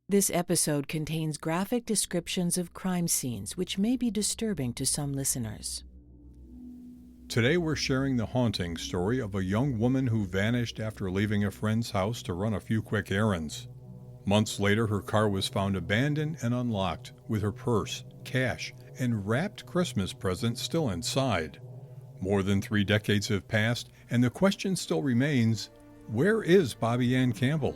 This episode contains graphic descriptions of crime scenes which may be disturbing to some listeners. Today we're sharing the haunting story of a young woman who vanished after leaving a friend's house to run a few quick errands. Months later, her car was found abandoned and unlocked, with her purse, cash, and wrapped Christmas present still inside. More than 3 decades have passed, and the question still remains, where is Bobbi Ann Campbell?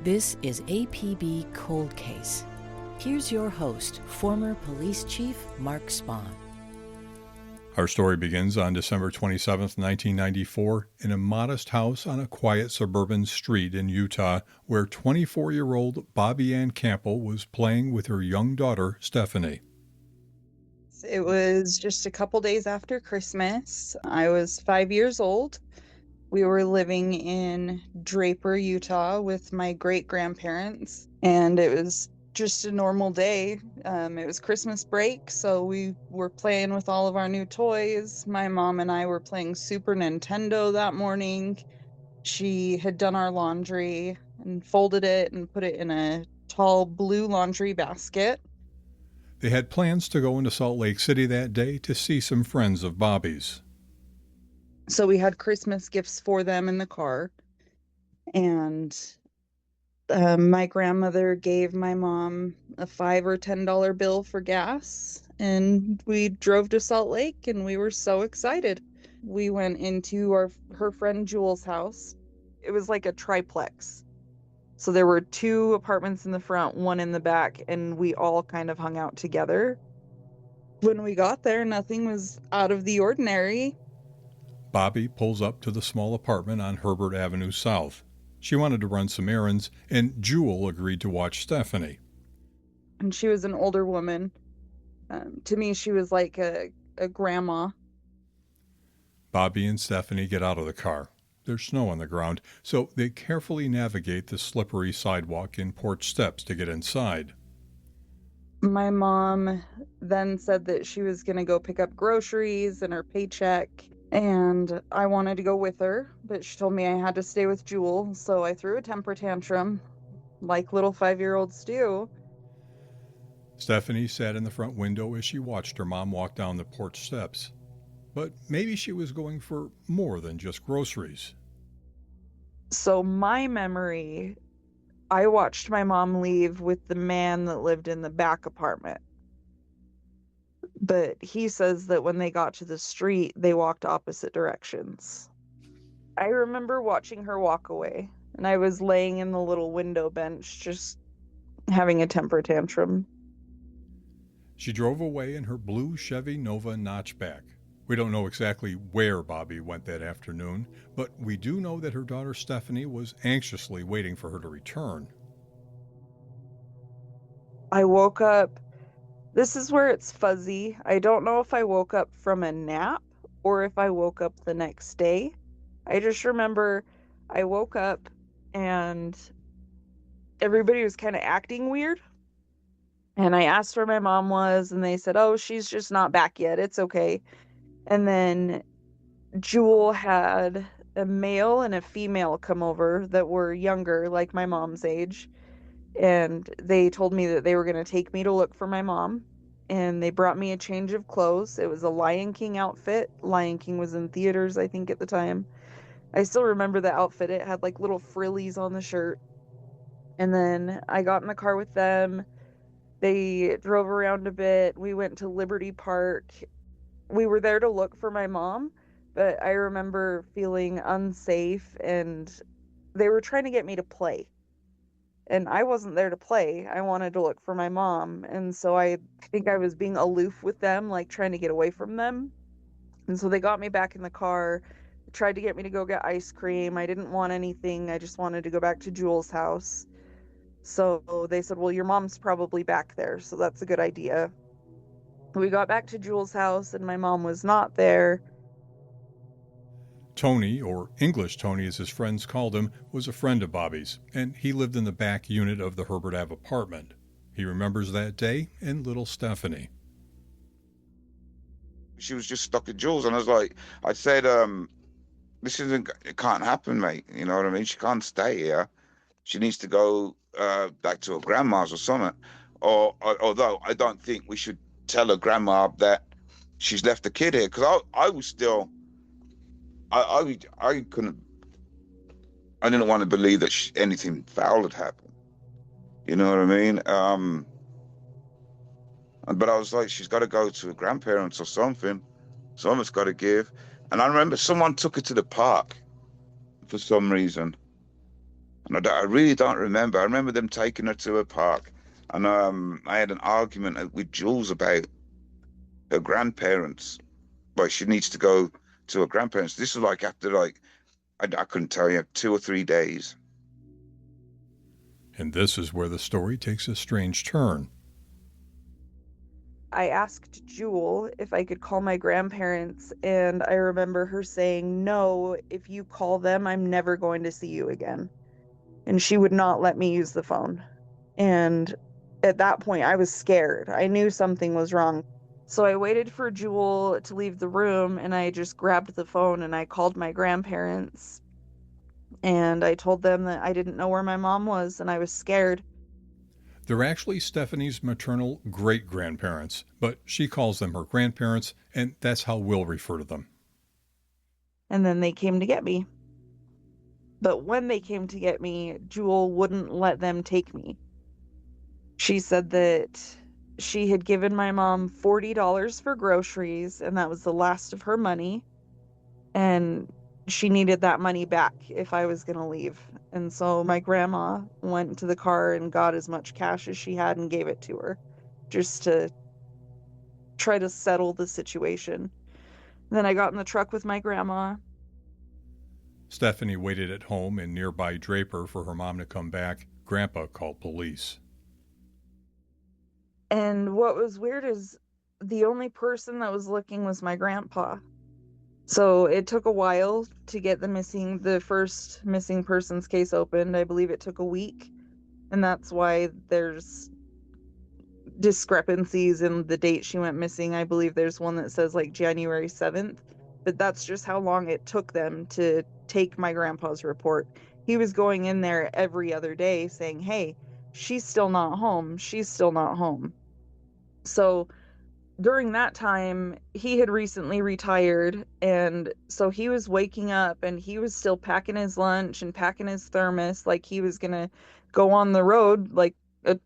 This is APB Cold Case. Here's your host, former police chief Mark Spahn. Our story begins on December 27, 1994, in a modest house on a quiet suburban street in Utah where 24-year-old Bobbi Ann Campbell was playing with her young daughter, Stephanie. It was just a couple days after Christmas. I was 5 years old. We were living in Draper, Utah with my great-grandparents, and it was just a normal day. It was Christmas break, so we were playing with all of our new toys. My mom and I were playing Super Nintendo that morning. She had done our laundry and folded it and put it in a tall blue laundry basket. They had plans to go into Salt Lake City that day to see some friends of Bobbi's. So we had Christmas gifts for them in the car, and my grandmother gave my mom a $5 or $10 bill for gas, and we drove to Salt Lake, and we were so excited. We went into her friend Jewel's house. It was like a triplex. So there were 2 apartments in the front, 1 in the back, and we all kind of hung out together. When we got there, nothing was out of the ordinary. Bobbi pulls up to the small apartment on Herbert Avenue South. She wanted to run some errands, and Jewel agreed to watch Stephanie. And she was an older woman. To me, she was like a grandma. Bobbi and Stephanie get out of the car. There's snow on the ground, so they carefully navigate the slippery sidewalk and porch steps to get inside. My mom then said that she was going to go pick up groceries and her paycheck, and I wanted to go with her, but she told me I had to stay with Jewel, so I threw a temper tantrum, like little 5-year-olds do. Stephanie sat in the front window as she watched her mom walk down the porch steps. But maybe she was going for more than just groceries. So my memory, I watched my mom leave with the man that lived in the back apartment. But he says that when they got to the street, they walked opposite directions. I remember watching her walk away, and I was laying in the little window bench just having a temper tantrum. She drove away in her blue Chevy Nova notchback. We don't know exactly where Bobbi went that afternoon, but we do know that her daughter Stephanie was anxiously waiting for her to return. I woke up. This is where it's fuzzy. I don't know if I woke up from a nap or if I woke up the next day. I just remember I woke up and everybody was kind of acting weird. And I asked where my mom was, and they said, "Oh, she's just not back yet. It's okay." And then Jewel had a male and a female come over that were younger, like my mom's age. And they told me that they were going to take me to look for my mom. And they brought me a change of clothes. It was a Lion King outfit. Lion King was in theaters, I think, at the time. I still remember the outfit. It had like little frillies on the shirt. And then I got in the car with them. They drove around a bit. We went to Liberty Park. We were there to look for my mom, but I remember feeling unsafe, and they were trying to get me to play. And I wasn't there to play. I wanted to look for my mom. And so I think I was being aloof with them, like trying to get away from them. And so they got me back in the car, tried to get me to go get ice cream. I didn't want anything. I just wanted to go back to Jewel's house. So they said, "Well, your mom's probably back there, so that's a good idea." We got back to Jewel's house, and my mom was not there. Tony, or English Tony as his friends called him, was a friend of Bobbi's, and he lived in the back unit of the Herbert Ave apartment. He remembers that day and little Stephanie. She was just stuck at Jules, and I said, it can't happen, mate. You know what I mean? She can't stay here. she needs to go back to her grandma's or something. Although I don't think we should tell her grandma that she's left the kid here, because I was still, I couldn't, I didn't want to believe that anything foul had happened. You know what I mean? But I was like, she's got to go to her grandparents or something. Someone's got to give. And I remember someone took her to the park for some reason. And I really don't remember. I remember them taking her to a park. And I had an argument with Jules about her grandparents. Like, she needs to go to her grandparents. This was like after, like, I couldn't tell you, 2 or 3 days. And this is where the story takes a strange turn. I asked Jewel if I could call my grandparents, and I remember her saying, "No, if you call them, I'm never going to see you again." And she would not let me use the phone. And at that point, I was scared. I knew something was wrong. So I waited for Jewel to leave the room, and I just grabbed the phone and I called my grandparents. And I told them that I didn't know where my mom was and I was scared. They're actually Stephanie's maternal great-grandparents, but she calls them her grandparents, and that's how we'll refer to them. And then they came to get me. But when they came to get me, Jewel wouldn't let them take me. She said that she had given my mom $40 for groceries, and that was the last of her money. And she needed that money back if I was going to leave. And so my grandma went to the car and got as much cash as she had and gave it to her, just to try to settle the situation. Then I got in the truck with my grandma. Stephanie waited at home in nearby Draper for her mom to come back. Grandpa called police. And what was weird is the only person that was looking was my grandpa. So it took a while to get the first missing persons case opened. I believe it took a week. And that's why there's discrepancies in the date she went missing. I believe there's one that says like January 7th. But that's just how long it took them to take my grandpa's report. He was going in there every other day saying, "Hey, she's still not home. She's still not home." So during that time, he had recently retired, and so he was waking up and he was still packing his lunch and packing his thermos like he was gonna go on the road, like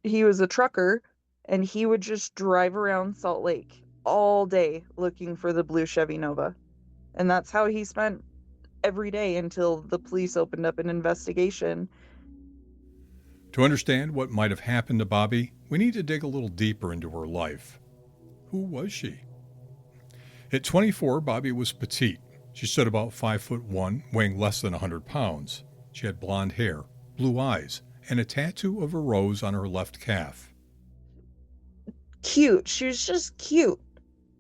he was a trucker, and he would just drive around Salt Lake all day looking for the blue Chevy Nova. And that's how he spent every day until the police opened up an investigation. To understand what might have happened to Bobbi, we need to dig a little deeper into her life. Who was she? At 24, Bobbi was petite. She stood about 5'1", weighing less than 100 pounds. She had blonde hair, blue eyes, and a tattoo of a rose on her left calf. Cute. She was just cute.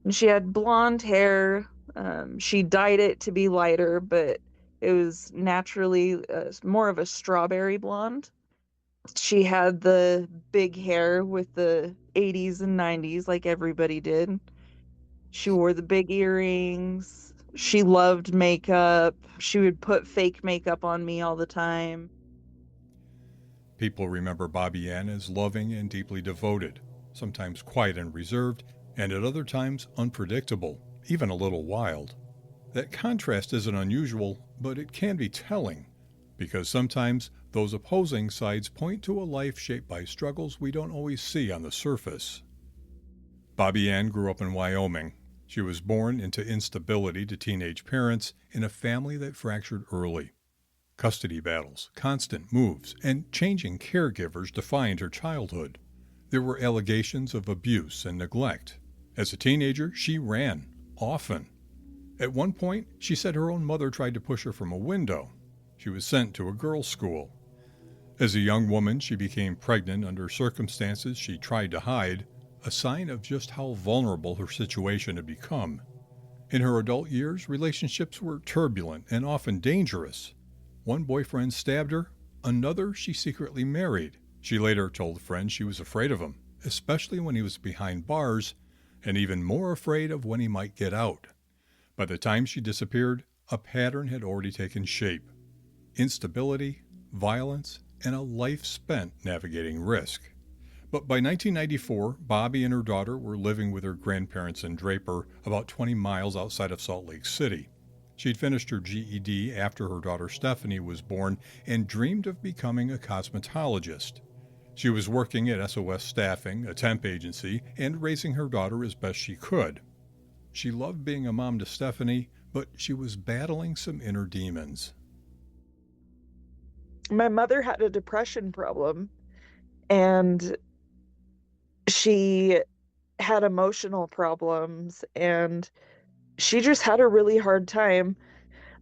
And she had blonde hair. She dyed it to be lighter, but it was naturally more of a strawberry blonde. She had the big hair with the 80s and 90s like everybody did. She wore the big earrings. She loved makeup. She would put fake makeup on me all the time. People remember Bobbi Ann as loving and deeply devoted, sometimes quiet and reserved, and at other times unpredictable, even a little wild. That contrast isn't unusual, but it can be telling, because sometimes those opposing sides point to a life shaped by struggles we don't always see on the surface. Bobbi Ann grew up in Wyoming. She was born into instability to teenage parents in a family that fractured early. Custody battles, constant moves, and changing caregivers defined her childhood. There were allegations of abuse and neglect. As a teenager, she ran, often. At one point, she said her own mother tried to push her from a window. She was sent to a girls' school. As a young woman, she became pregnant under circumstances she tried to hide, a sign of just how vulnerable her situation had become. In her adult years, relationships were turbulent and often dangerous. One boyfriend stabbed her, another she secretly married. She later told friends she was afraid of him, especially when he was behind bars, and even more afraid of when he might get out. By the time she disappeared, a pattern had already taken shape. Instability, violence, and a life spent navigating risk. But by 1994, Bobbi and her daughter were living with her grandparents in Draper, about 20 miles outside of Salt Lake City. She'd finished her GED after her daughter Stephanie was born and dreamed of becoming a cosmetologist. She was working at SOS Staffing, a temp agency, and raising her daughter as best she could. She loved being a mom to Stephanie, but she was battling some inner demons. My mother had a depression problem, and she had emotional problems, and she just had a really hard time.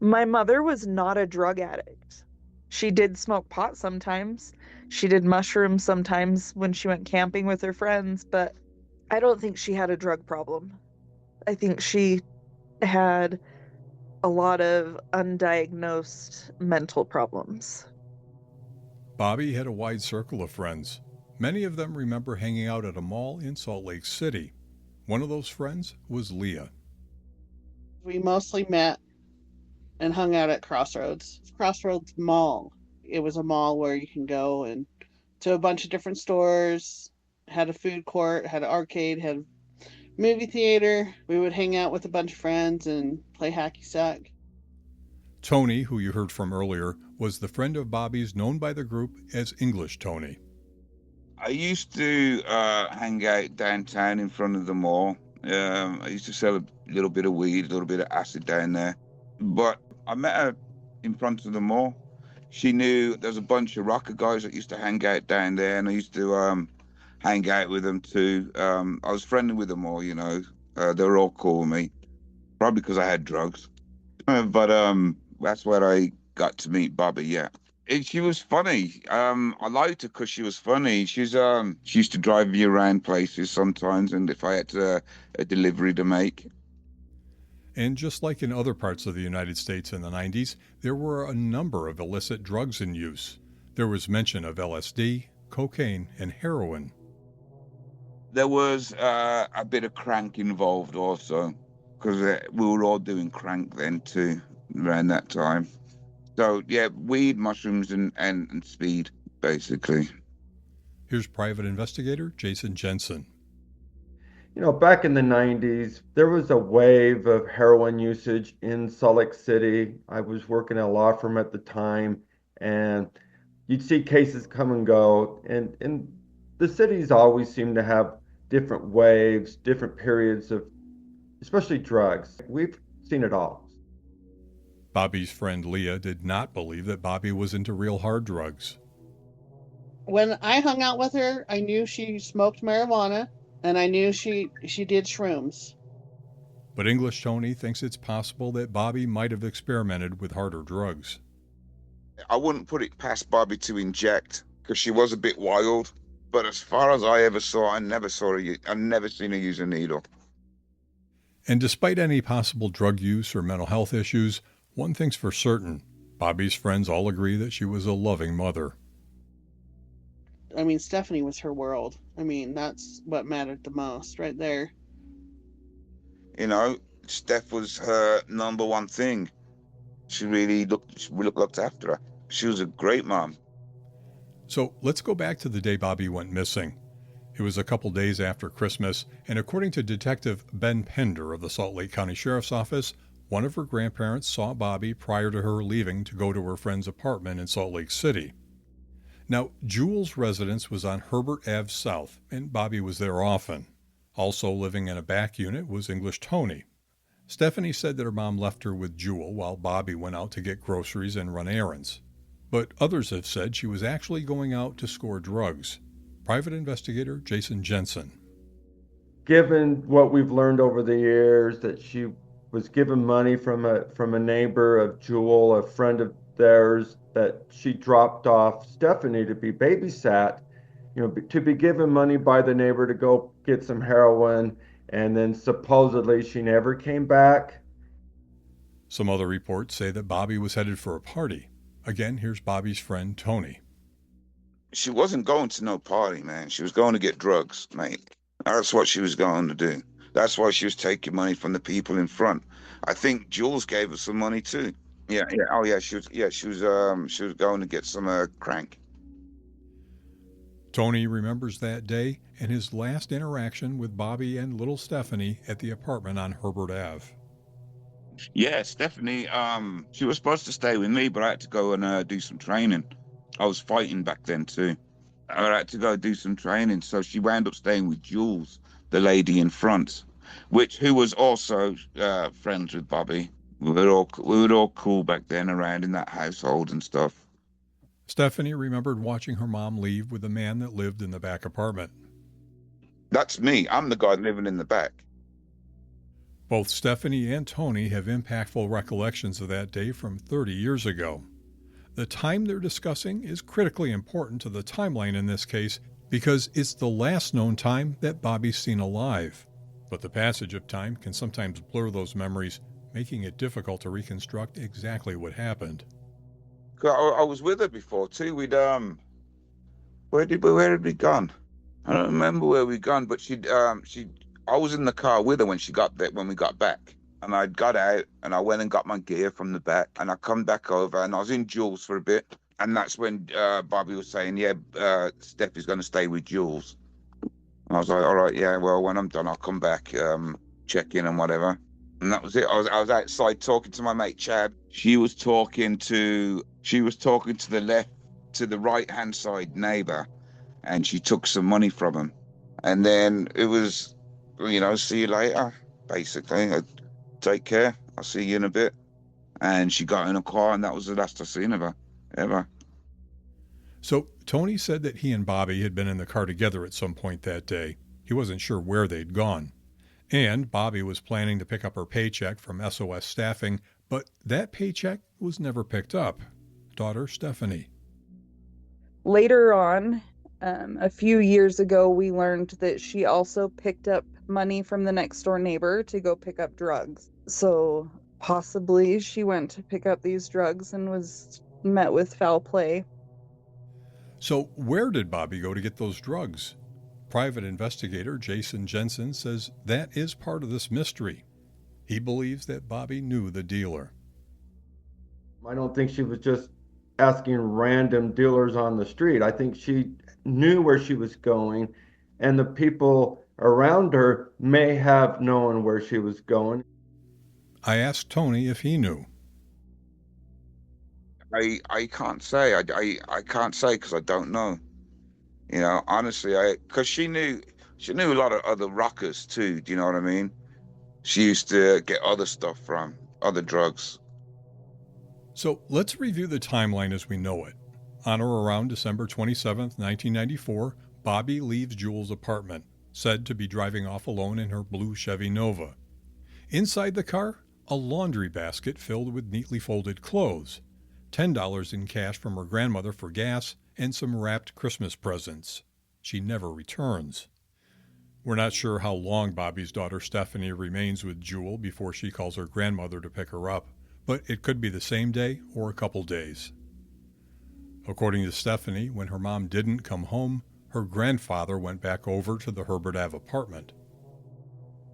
My mother was not a drug addict. She did smoke pot sometimes. She did mushrooms sometimes when she went camping with her friends, but I don't think she had a drug problem. I think she had a lot of undiagnosed mental problems. Bobbi had a wide circle of friends. Many of them remember hanging out at a mall in Salt Lake City. One of those friends was Leah. We mostly met and hung out at Crossroads. Crossroads Mall. It was a mall where you can go and to a bunch of different stores, had a food court, had an arcade, had a movie theater. We would hang out with a bunch of friends and play hacky sack. Tony, who you heard from earlier, was the friend of Bobbi's known by the group as English Tony. I used to hang out downtown in front of the mall. I used to sell a little bit of weed, a little bit of acid down there. But I met her in front of the mall. She knew there was a bunch of rocker guys that used to hang out down there, and I used to hang out with them too. I was friendly with them all, you know. They were all cool with me, probably because I had drugs. But that's where I got to meet Bobbi, yeah. She was funny. I liked her because she was funny. She used to drive me around places sometimes, and if I had a delivery to make. And just like in other parts of the United States in the 90s, there were a number of illicit drugs in use. There was mention of LSD, cocaine, and heroin. There was a bit of crank involved also, because we were all doing crank then too, around that time. So, yeah, weed, mushrooms, and speed, basically. Here's private investigator Jason Jensen. You know, back in the 90s, there was a wave of heroin usage in Salt Lake City. I was working at a law firm at the time, and you'd see cases come and go. And the cities always seem to have different waves, different periods of, especially drugs. We've seen it all. Bobbi's friend Leah did not believe that Bobbi was into real hard drugs. When I hung out with her, I knew she smoked marijuana, and I knew she did shrooms. But English Tony thinks it's possible that Bobbi might have experimented with harder drugs. I wouldn't put it past Bobbi to inject, because she was a bit wild. But as far as I ever saw, I've never seen her use a needle. And despite any possible drug use or mental health issues, one thing's for certain, Bobbi's friends all agree that she was a loving mother. I mean, Stephanie was her world. I mean, that's what mattered the most right there. You know, Steph was her number one thing. She really looked after her. She was a great mom. So let's go back to the day Bobbi went missing. It was a couple days after Christmas, and according to Detective Ben Pender of the Salt Lake County Sheriff's Office, one of her grandparents saw Bobbi prior to her leaving to go to her friend's apartment in Salt Lake City. Now, Jewel's residence was on Herbert Ave South, and Bobbi was there often. Also living in a back unit was English Tony. Stephanie said that her mom left her with Jewel while Bobbi went out to get groceries and run errands. But others have said she was actually going out to score drugs. Private investigator Jason Jensen. Given what we've learned over the years, that she was given money from a neighbor of Jewel, a friend of theirs, that she dropped off Stephanie to be babysat, you know, to be given money by the neighbor to go get some heroin, and then supposedly she never came back. Some other reports say that Bobbi was headed for a party. Again, here's Bobbi's friend Tony. She wasn't going to no party, man. She was going to get drugs, mate. That's what she was going to do. That's why she was taking money from the people in front. I think Jules gave her some money too. Yeah. Oh, yeah. She was going to get some crank. Tony remembers that day and his last interaction with Bobbi and little Stephanie at the apartment on Herbert Ave. Yeah, Stephanie, she was supposed to stay with me, but I had to go and do some training. I was fighting back then too. I had to go do some training, so she wound up staying with Jules, the lady in front, who was also friends with Bobbi. We were all cool back then around in that household and stuff. Stephanie remembered watching her mom leave with the man that lived in the back apartment. That's me. I'm the guy living in the back. Both Stephanie and Tony have impactful recollections of that day from 30 years ago. The time they're discussing is critically important to the timeline in this case because it's the last known time that Bobbi's seen alive. But the passage of time can sometimes blur those memories, making it difficult to reconstruct exactly what happened. I was with her before too. Where had we gone? I don't remember where we gone, but I was in the car with her when we got back. And I got out and I went and got my gear from the back and I come back over and I was in Jules for a bit. And that's when Bobbi was saying, yeah, Steph is going to stay with Jules. And I was like, all right, yeah, well, when I'm done, I'll come back, check in and whatever. And that was it. I was outside talking to my mate Chad. She was talking to the right hand side neighbor, and she took some money from him. And then it was, see you later, basically. Take care. I'll see you in a bit. And she got in a car, and that was the last I seen of her, ever. So Tony said that he and Bobbi had been in the car together at some point that day. He wasn't sure where they'd gone. And Bobbi was planning to pick up her paycheck from SOS Staffing, but that paycheck was never picked up. Daughter Stephanie. Later on, a few years ago, we learned that she also picked up money from the next door neighbor to go pick up drugs. So possibly she went to pick up these drugs and was met with foul play. So where did Bobbi go to get those drugs? Private investigator Jason Jensen says that is part of this mystery. He believes that Bobbi knew the dealer. I don't think she was just asking random dealers on the street. I think she knew where she was going, and the people around her may have known where she was going. I asked Tony if he knew. I can't say. I can't say because I don't know. Honestly, because she knew a lot of other rockers too. Do you know what I mean? She used to get other stuff from other drugs. So let's review the timeline as we know it. On or around December 27th, 1994, Bobbi leaves Jules' apartment, said to be driving off alone in her blue Chevy Nova. Inside the car, a laundry basket filled with neatly folded clothes, $10 in cash from her grandmother for gas, and some wrapped Christmas presents. She never returns. We're not sure how long Bobbi's daughter Stephanie remains with Jewel before she calls her grandmother to pick her up, but it could be the same day or a couple days. According to Stephanie, when her mom didn't come home, her grandfather went back over to the Herbert Ave apartment.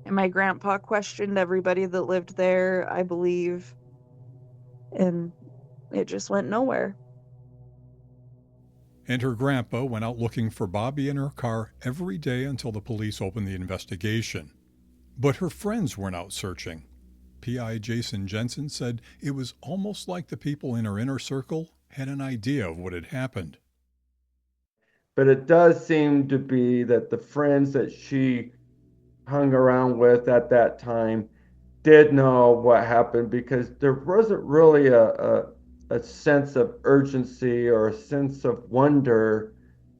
And my grandpa questioned everybody that lived there, I believe, and it just went nowhere. And her grandpa went out looking for Bobbi in her car every day until the police opened the investigation. But her friends weren't out searching. P.I. Jason Jensen said it was almost like the people in her inner circle had an idea of what had happened. But it does seem to be that the friends that she hung around with at that time did know what happened, because there wasn't really a sense of urgency or a sense of wonder.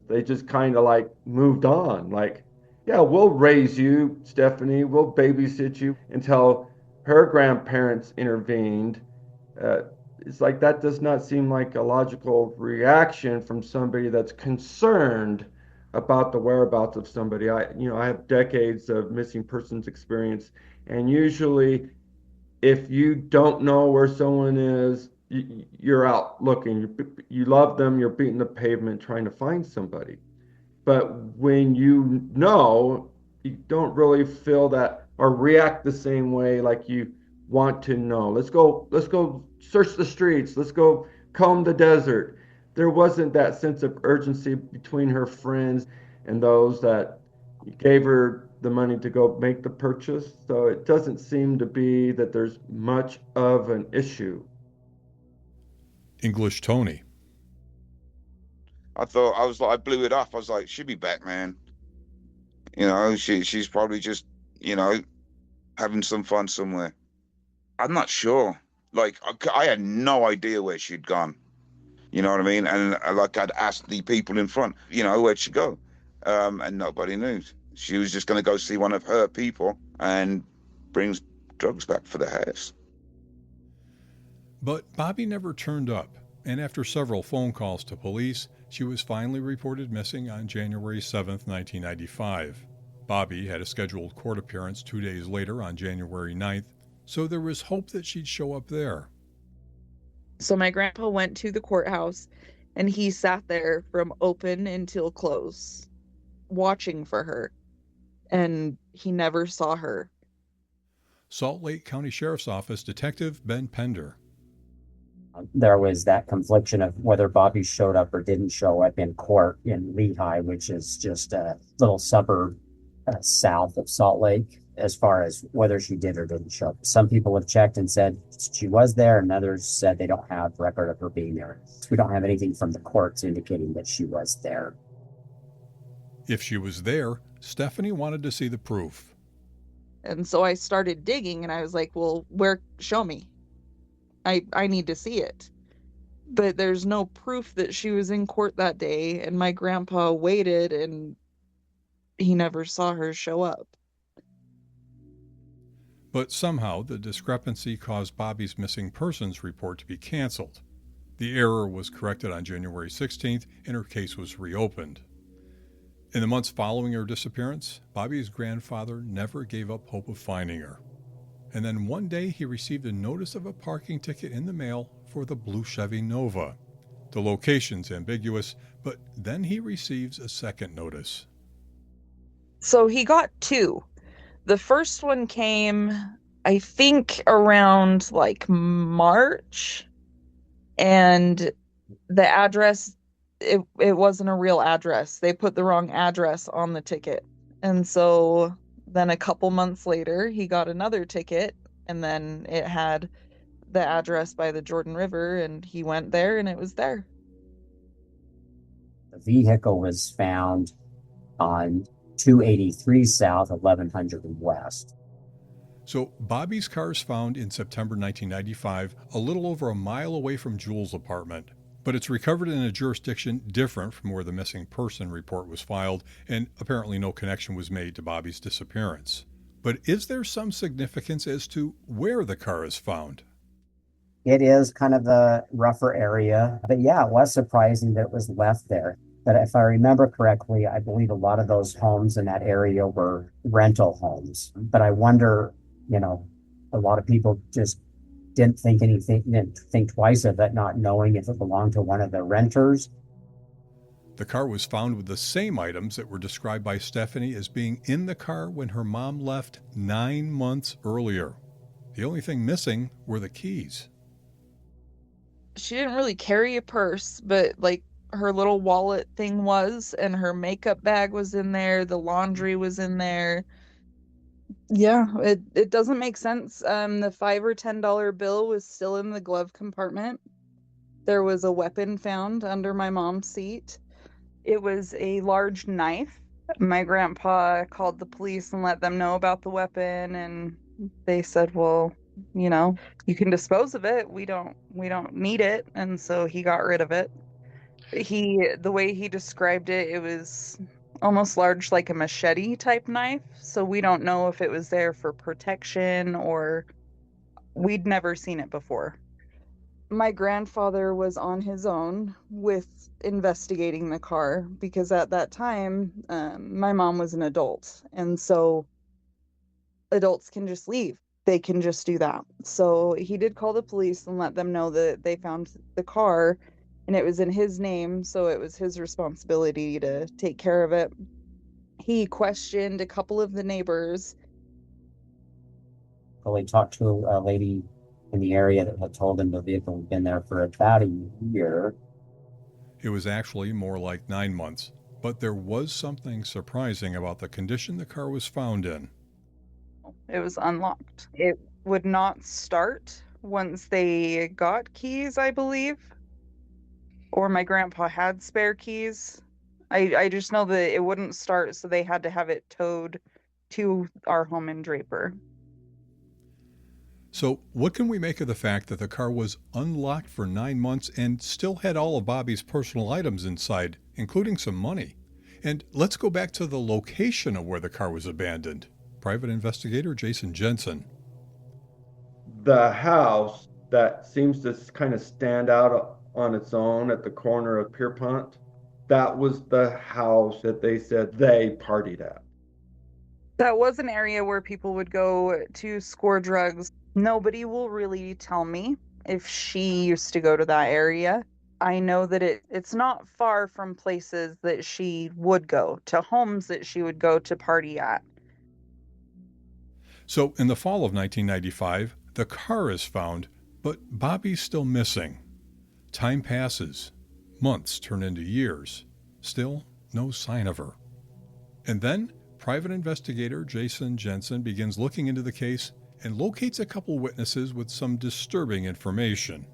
They just kind of like moved on. Like, yeah, we'll raise you, Stephanie. We'll babysit you, until her grandparents intervened. It's like that does not seem like a logical reaction from somebody that's concerned about the whereabouts of somebody. I have decades of missing persons experience, and usually if you don't know where someone is, you're out looking. You love them, you're beating the pavement trying to find somebody. But when you know, you don't really feel that or react the same way like you want to know. Let's go search the streets. Let's go comb the desert. there wasn't that sense of urgency between her friends and those that gave her the money to go make the purchase. So it doesn't seem to be that there's much of an issue. English Tony. I blew it off. I was like, she'll be back, man. She's probably just, you know, having some fun somewhere. I'm not sure. Like, I had no idea where she'd gone. You know what I mean? And like, I'd asked the people in front, where'd she go? And nobody knew. She was just going to go see one of her people and brings drugs back for the house. But Bobbi never turned up, and after several phone calls to police, she was finally reported missing on January 7th, 1995. Bobbi had a scheduled court appearance 2 days later on January 9th, so there was hope that she'd show up there. So my grandpa went to the courthouse, and he sat there from open until close, watching for her, and he never saw her. Salt Lake County Sheriff's Office Detective Ben Pender. There was that confliction of whether Bobbi showed up or didn't show up in court in Lehigh, which is just a little suburb south of Salt Lake, as far as whether she did or didn't show up. Some people have checked and said she was there, and others said they don't have record of her being there. We don't have anything from the courts indicating that she was there. If she was there, Stephanie wanted to see the proof. And so I started digging, and I was like, well, show me. I need to see it. But there's no proof that she was in court that day, and my grandpa waited, and he never saw her show up. But somehow the discrepancy caused Bobbi's missing persons report to be canceled. The error was corrected on January 16th, and her case was reopened. In the months following her disappearance, Bobbi's grandfather never gave up hope of finding her. And then one day he received a notice of a parking ticket in the mail for the blue Chevy Nova. The location's ambiguous, but then he receives a second notice. So he got two. The first one came, I think, around like March, and the address, it wasn't a real address. They put the wrong address on the ticket. And so then a couple months later, he got another ticket, and then it had the address by the Jordan River, and he went there, and it was there. The vehicle was found on 283 South, 1100 West. So Bobbi's car is found in September 1995, a little over a mile away from Jules' apartment. But it's recovered in a jurisdiction different from where the missing person report was filed, and apparently no connection was made to Bobbi's disappearance. But is there some significance as to where the car is found? It is kind of a rougher area, but yeah, it was surprising that it was left there. But if I remember correctly, I believe a lot of those homes in that area were rental homes. But I wonder, a lot of people just didn't think twice of it, not knowing if it belonged to one of the renters. The car was found with the same items that were described by Stephanie as being in the car when her mom left 9 months earlier. The only thing missing were the keys. She didn't really carry a purse, but like her little wallet thing was, and her makeup bag was in there, the laundry was in there. Yeah, it doesn't make sense. The $5 or $10 bill was still in the glove compartment. There was a weapon found under my mom's seat. It was a large knife. My grandpa called the police and let them know about the weapon, and they said, well, you can dispose of it. We don't need it. And so he got rid of it. The way he described it, it was almost large, like a machete type knife. So we don't know if it was there for protection, or we'd never seen it before. My grandfather was on his own with investigating the car, because at that time, my mom was an adult. And so adults can just leave. They can just do that. So he did call the police and let them know that they found the car, and it was in his name, so it was his responsibility to take care of it. He questioned a couple of the neighbors. Well, he talked to a lady in the area that had told him the vehicle had been there for about a year. It was actually more like 9 months, but there was something surprising about the condition the car was found in. It was unlocked. It would not start once they got keys, I believe. Or my grandpa had spare keys. I just know that it wouldn't start, so they had to have it towed to our home in Draper. So, what can we make of the fact that the car was unlocked for 9 months and still had all of Bobbi's personal items inside, including some money? And let's go back to the location of where the car was abandoned. Private investigator Jason Jensen. The house that seems to kind of stand out on its own at the corner of Pierpont, that was the house that they said they partied at. That was an area where people would go to score drugs. Nobody will really tell me if she used to go to that area. I know that it's not far from places that she would go, to homes that she would go to party at. So, in the fall of 1995, the car is found, but Bobbi's still missing. Time passes. Months turn into years. Still, no sign of her. And then, private investigator Jason Jensen begins looking into the case and locates a couple witnesses with some disturbing information.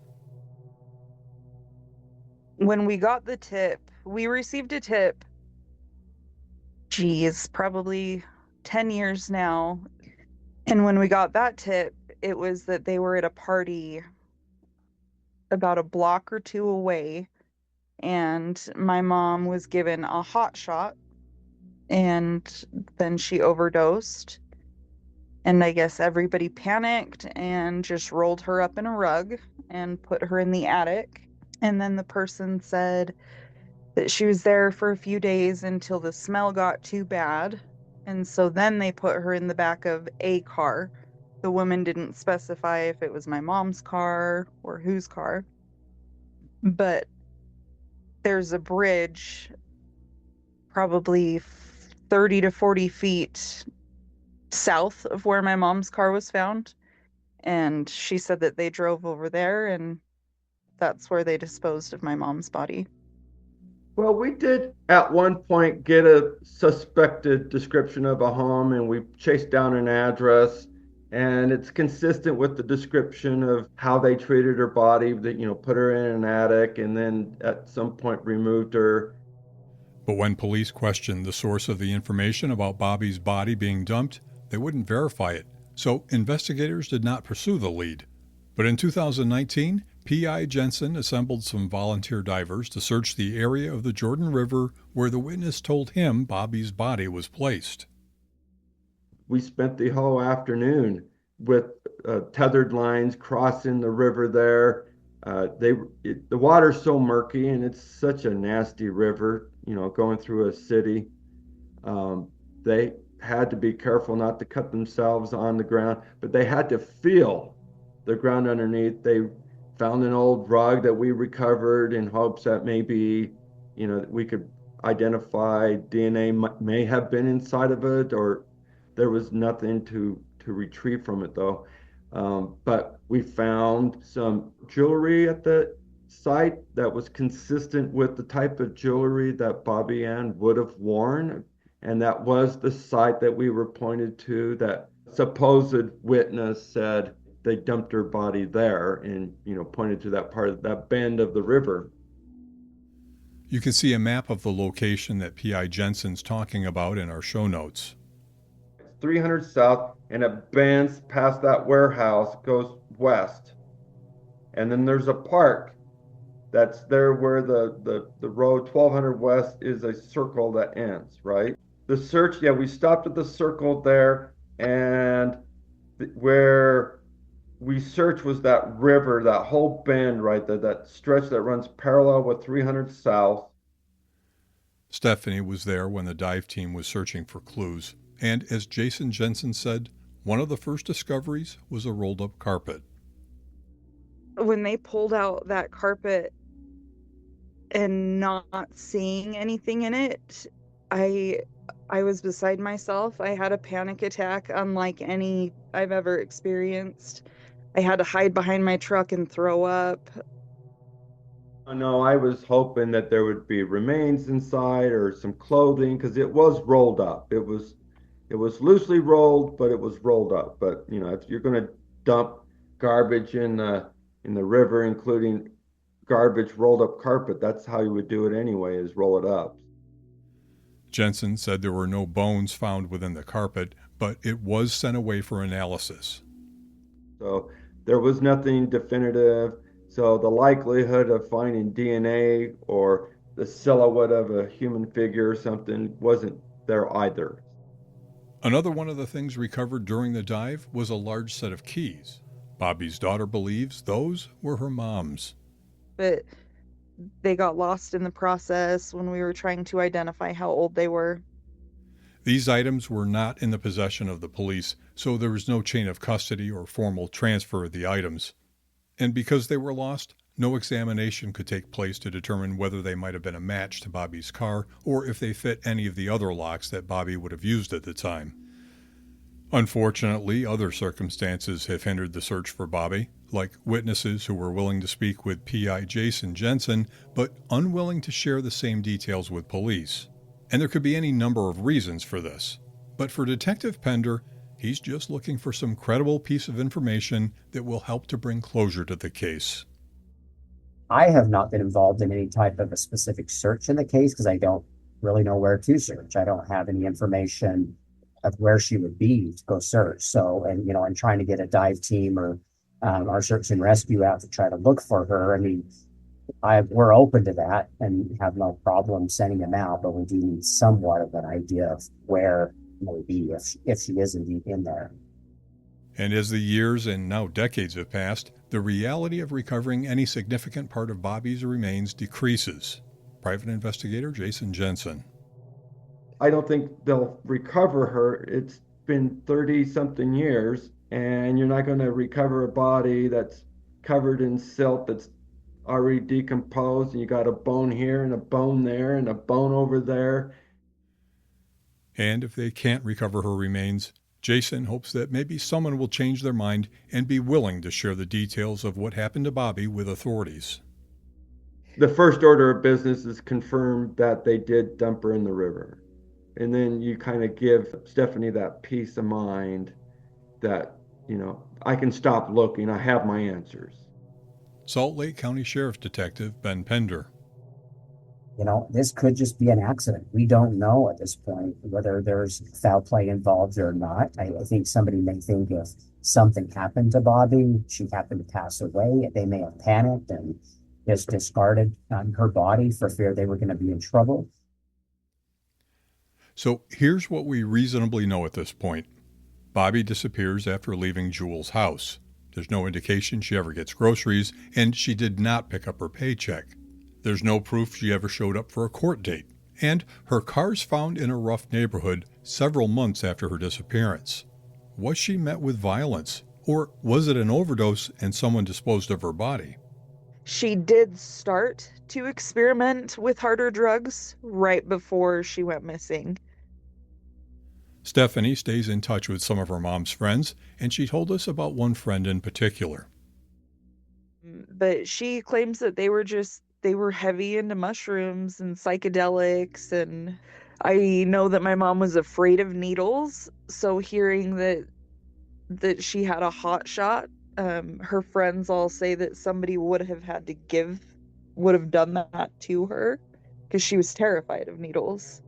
When we got the tip, we received a tip, probably 10 years now. And when we got that tip, it was that they were at a party about a block or two away, and my mom was given a hot shot, and then she overdosed. And I guess everybody panicked and just rolled her up in a rug and put her in the attic. And then the person said that she was there for a few days until the smell got too bad. And so then they put her in the back of a car. The woman didn't specify if it was my mom's car or whose car. But there's a bridge probably 30 to 40 feet south of where my mom's car was found. And she said that they drove over there, and that's where they disposed of my mom's body. Well, we did at one point get a suspected description of a home, and we chased down an address, and it's consistent with the description of how they treated her body, that, put her in an attic and then at some point removed her. But when police questioned the source of the information about Bobbi's body being dumped, they wouldn't verify it, so investigators did not pursue the lead. But in 2019, P.I. Jensen assembled some volunteer divers to search the area of the Jordan River where the witness told him Bobbi's body was placed. We spent the whole afternoon with tethered lines crossing the river there. The water's so murky, and it's such a nasty river, going through a city. They had to be careful not to cut themselves on the ground, but they had to feel the ground underneath. They found an old rug that we recovered in hopes that maybe, we could identify DNA may have been inside of it, or there was nothing to retrieve from it though. But we found some jewelry at the site that was consistent with the type of jewelry that Bobbi Ann would have worn. And that was the site that we were pointed to, that supposed witness said they dumped her body there, and, pointed to that part of that bend of the river. You can see a map of the location that P.I. Jensen's talking about in our show notes. 300 south, and it bends past that warehouse, goes west. And then there's a park that's there where the road 1200 west is a circle that ends, right? The search, we stopped at the circle there, and where we searched was that river, that whole bend right there, that stretch that runs parallel with 300 south. Stephanie was there when the dive team was searching for clues, and as Jason Jensen said, one of the first discoveries was a rolled up carpet. When they pulled out that carpet and not seeing anything in it, I was beside myself. I had a panic attack unlike any I've ever experienced. I had to hide behind my truck and throw up. No, I was hoping that there would be remains inside or some clothing because it was rolled up. It was loosely rolled, but it was rolled up. But if you're going to dump garbage in the river, including garbage rolled up carpet, that's how you would do it anyway, is roll it up. Jensen said there were no bones found within the carpet, but it was sent away for analysis. So there was nothing definitive. So the likelihood of finding DNA or the silhouette of a human figure or something wasn't there either. Another one of the things recovered during the dive was a large set of keys. Bobbi's daughter believes those were her mom's. But they got lost in the process when we were trying to identify how old they were. These items were not in the possession of the police, so there was no chain of custody or formal transfer of the items. And because they were lost, no examination could take place to determine whether they might have been a match to Bobbi's car or if they fit any of the other locks that Bobbi would have used at the time. Unfortunately, other circumstances have hindered the search for Bobbi, like witnesses who were willing to speak with PI Jason Jensen, but unwilling to share the same details with police. And there could be any number of reasons for this. But for Detective Pender, he's just looking for some credible piece of information that will help to bring closure to the case. I have not been involved in any type of a specific search in the case because I don't really know where to search. I don't have any information of where she would be to go search. So, and trying to get a dive team or our search and rescue out to try to look for her. I mean, we're open to that and have no problem sending them out, but we do need somewhat of an idea of where may be if she is indeed in there. And as the years and now decades have passed, the reality of recovering any significant part of Bobbi's remains decreases. Private investigator Jason Jensen. I don't think they'll recover her. It's been 30-something years, and you're not going to recover a body that's covered in silt that's already decomposed, and you got a bone here and a bone there and a bone over there. And if they can't recover her remains, Jason hopes that maybe someone will change their mind and be willing to share the details of what happened to Bobbi with authorities. The first order of business is confirm that they did dump her in the river. And then you kind of give Stephanie that peace of mind that, I can stop looking. I have my answers. Salt Lake County Sheriff's Detective Ben Pender. This could just be an accident. We don't know at this point whether there's foul play involved or not. I think somebody may think if something happened to Bobbi, she happened to pass away, they may have panicked and just discarded her body for fear they were going to be in trouble. So here's what we reasonably know at this point. Bobbi disappears after leaving Jewel's house. There's no indication she ever gets groceries, and she did not pick up her paycheck. There's no proof she ever showed up for a court date, and her car's found in a rough neighborhood several months after her disappearance. Was she met with violence, or was it an overdose and someone disposed of her body? She did start to experiment with harder drugs right before she went missing. Stephanie stays in touch with some of her mom's friends, and she told us about one friend in particular. But she claims that they were heavy into mushrooms and psychedelics, and I know that my mom was afraid of needles, so hearing that she had a hot shot, her friends all say that somebody would have done that to her because she was terrified of needles.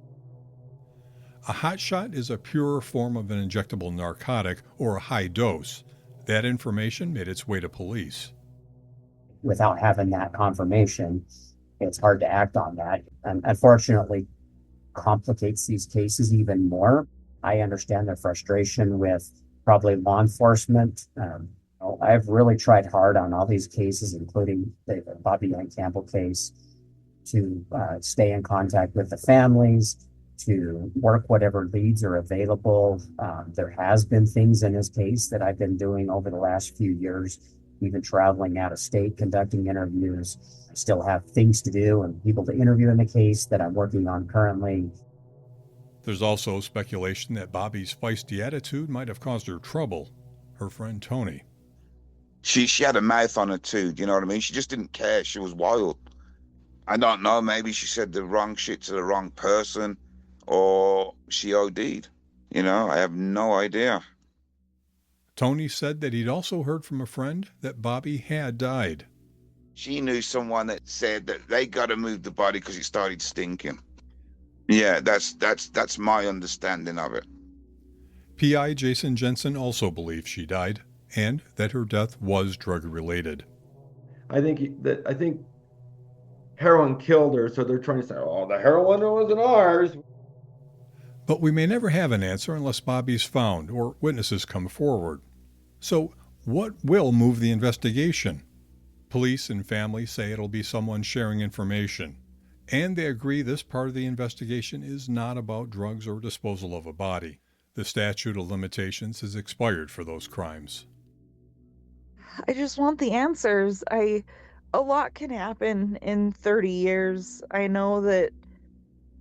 A hot shot is a purer form of an injectable narcotic or a high dose. That information made its way to police. Without having that confirmation, it's hard to act on that. And unfortunately, complicates these cases even more. I understand their frustration with probably law enforcement. I've really tried hard on all these cases, including the Bobbi Ann Campbell case, to stay in contact with the families, to work whatever leads are available. There has been things in this case that I've been doing over the last few years, even traveling out of state, conducting interviews. I still have things to do and people to interview in the case that I'm working on currently. There's also speculation that Bobbi's feisty attitude might have caused her trouble. Her friend Tony. She had a mouth on her too, do you know what I mean? She just didn't care. She was wild. I don't know. Maybe she said the wrong shit to the wrong person, or she OD'd. I have no idea. Tony said that he'd also heard from a friend that Bobbi had died. She knew someone that said that they got to move the body because it started stinking. Yeah, that's my understanding of it. PI Jason Jensen also believes she died and that her death was drug-related. I think heroin killed her, so they're trying to say, oh, the heroin wasn't ours. But we may never have an answer unless Bobbi's found or witnesses come forward. So, what will move the investigation? Police and family say it'll be someone sharing information, and they agree this part of the investigation is not about drugs or disposal of a body. The statute of limitations has expired for those crimes. I just want the answers. A lot can happen in 30 years. I know that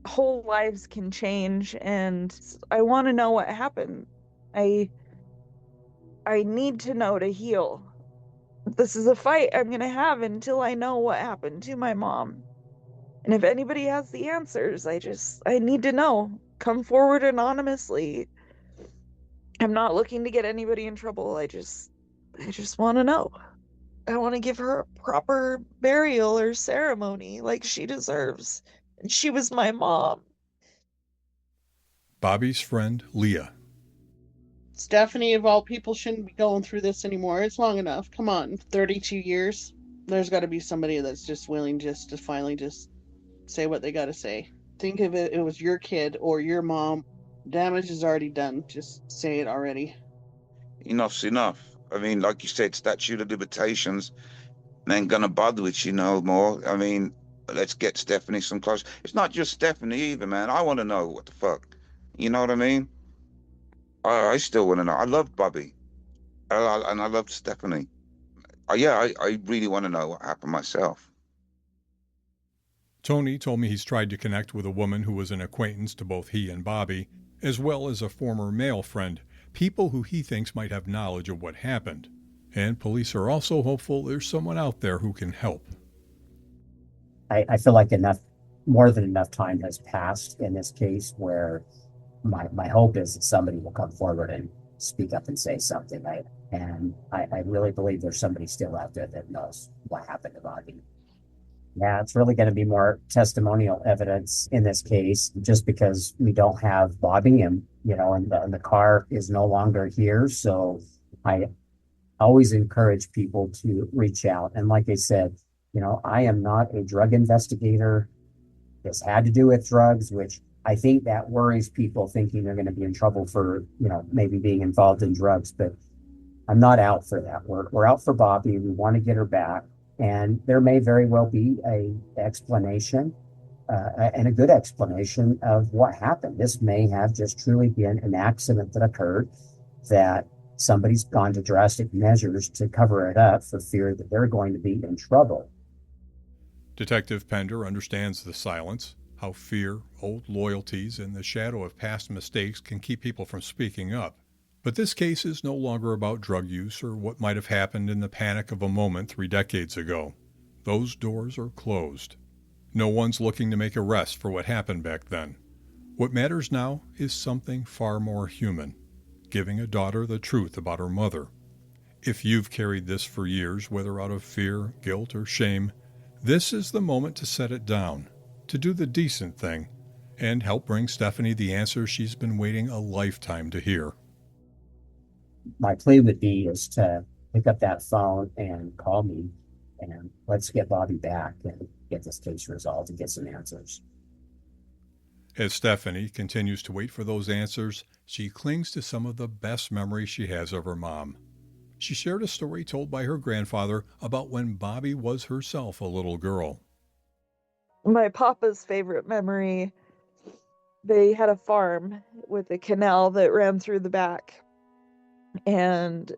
whole lives can change, and I want to know what happened. I need to know to heal. This is a fight I'm going to have until I know what happened to my mom. And if anybody has the answers, I need to know. Come forward anonymously. I'm not looking to get anybody in trouble. I just want to know. I want to give her a proper burial or ceremony like she deserves. And she was my mom. Bobbi's friend, Leah. Stephanie, of all people, shouldn't be going through this anymore. It's long enough. Come on, 32 years. There's got to be somebody that's just willing just to finally just say what they got to say. Think of it was your kid or your mom. Damage is already done. Just say it already. Enough's enough. I mean, like you said, statute of limitations. Ain't gonna bother with you no more. I mean, let's get Stephanie some clothes. It's not just Stephanie either, man. I want to know what the fuck. You know what I mean? I still want to know. I love Bobbi, and I love Stephanie. Yeah, I really want to know what happened myself. Tony told me he's tried to connect with a woman who was an acquaintance to both he and Bobbi, as well as a former male friend, people who he thinks might have knowledge of what happened. And police are also hopeful there's someone out there who can help. I feel like more than enough time has passed in this case where my hope is that somebody will come forward and speak up and say something. I really believe there's somebody still out there that knows what happened to Bobbi. Yeah, it's really going to be more testimonial evidence in this case, just because we don't have Bobbi and the car is no longer here. So I always encourage people to reach out. And like I said, I am not a drug investigator. This had to do with drugs, which I think that worries people, thinking they're going to be in trouble for, maybe being involved in drugs. But I'm not out for that. We're out for Bobbi. We want to get her back. And there may very well be a explanation and a good explanation of what happened. This may have just truly been an accident that occurred, that somebody's gone to drastic measures to cover it up for fear that they're going to be in trouble. Detective Pender understands the silence, how fear, old loyalties, and the shadow of past mistakes can keep people from speaking up. But this case is no longer about drug use or what might have happened in the panic of a moment 3 decades ago. Those doors are closed. No one's looking to make arrests for what happened back then. What matters now is something far more human, giving a daughter the truth about her mother. If you've carried this for years, whether out of fear, guilt, or shame, this is the moment to set it down, to do the decent thing, and help bring Stephanie the answers she's been waiting a lifetime to hear. My plea would be is to pick up that phone and call me, and let's get Bobbi back and get this case resolved and get some answers. As Stephanie continues to wait for those answers, she clings to some of the best memories she has of her mom. She shared a story told by her grandfather about when Bobbi was herself a little girl. My papa's favorite memory, they had a farm with a canal that ran through the back. And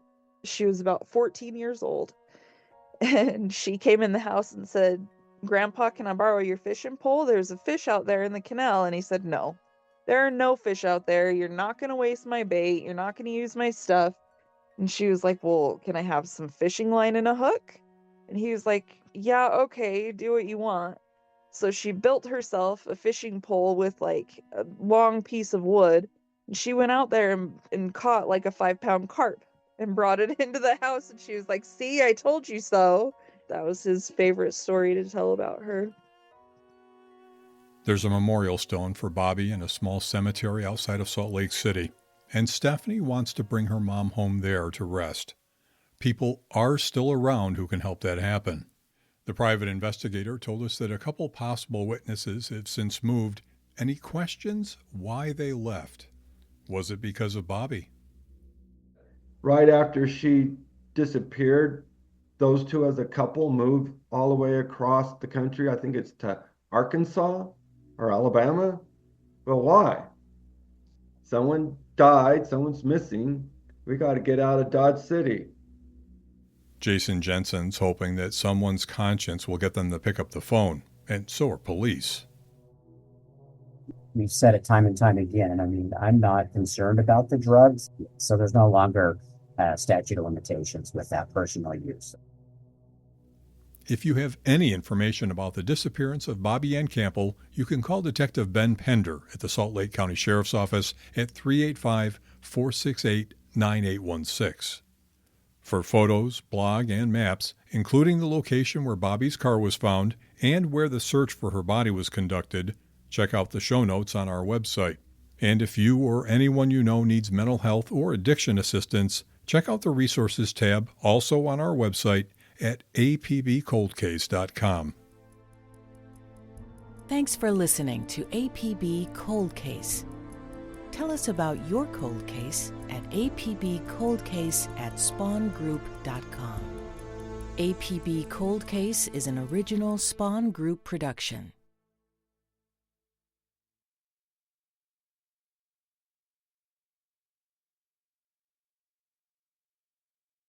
she was about 14 years old. And she came in the house and said, "Grandpa, can I borrow your fishing pole? There's a fish out there in the canal." And he said, "No, there are no fish out there. You're not going to waste my bait. You're not going to use my stuff." And she was like, "Well, can I have some fishing line and a hook?" And he was like, "Yeah, okay, do what you want." So she built herself a fishing pole with like a long piece of wood. And she went out there and caught like a 5-pound carp and brought it into the house. And she was like, "See, I told you so." That was his favorite story to tell about her. There's a memorial stone for Bobbi in a small cemetery outside of Salt Lake City, and Stephanie wants to bring her mom home there to rest. People are still around who can help that happen. The private investigator told us that a couple possible witnesses have since moved, and he questions why they left. Was it because of Bobbi? Right after she disappeared, those two as a couple moved all the way across the country. I think it's to Arkansas or Alabama. Well, why? Someone died, someone's missing. We got to get out of Dodge City. Jason Jensen's hoping that someone's conscience will get them to pick up the phone, and so are police. We've said it time and time again, and I mean, I'm not concerned about the drugs, so there's no longer statute of limitations with that personal use. If you have any information about the disappearance of Bobbi Ann Campbell, you can call Detective Ben Pender at the Salt Lake County Sheriff's Office at 385-468-9816. For photos, blog, and maps, including the location where Bobbi's car was found and where the search for her body was conducted, check out the show notes on our website. And if you or anyone you know needs mental health or addiction assistance, check out the resources tab also on our website at apbcoldcase.com. Thanks for listening to APB Cold Case. Tell us about your cold case at apbcoldcase@spawngroup.com. APB Cold Case is an original Spawn Group production.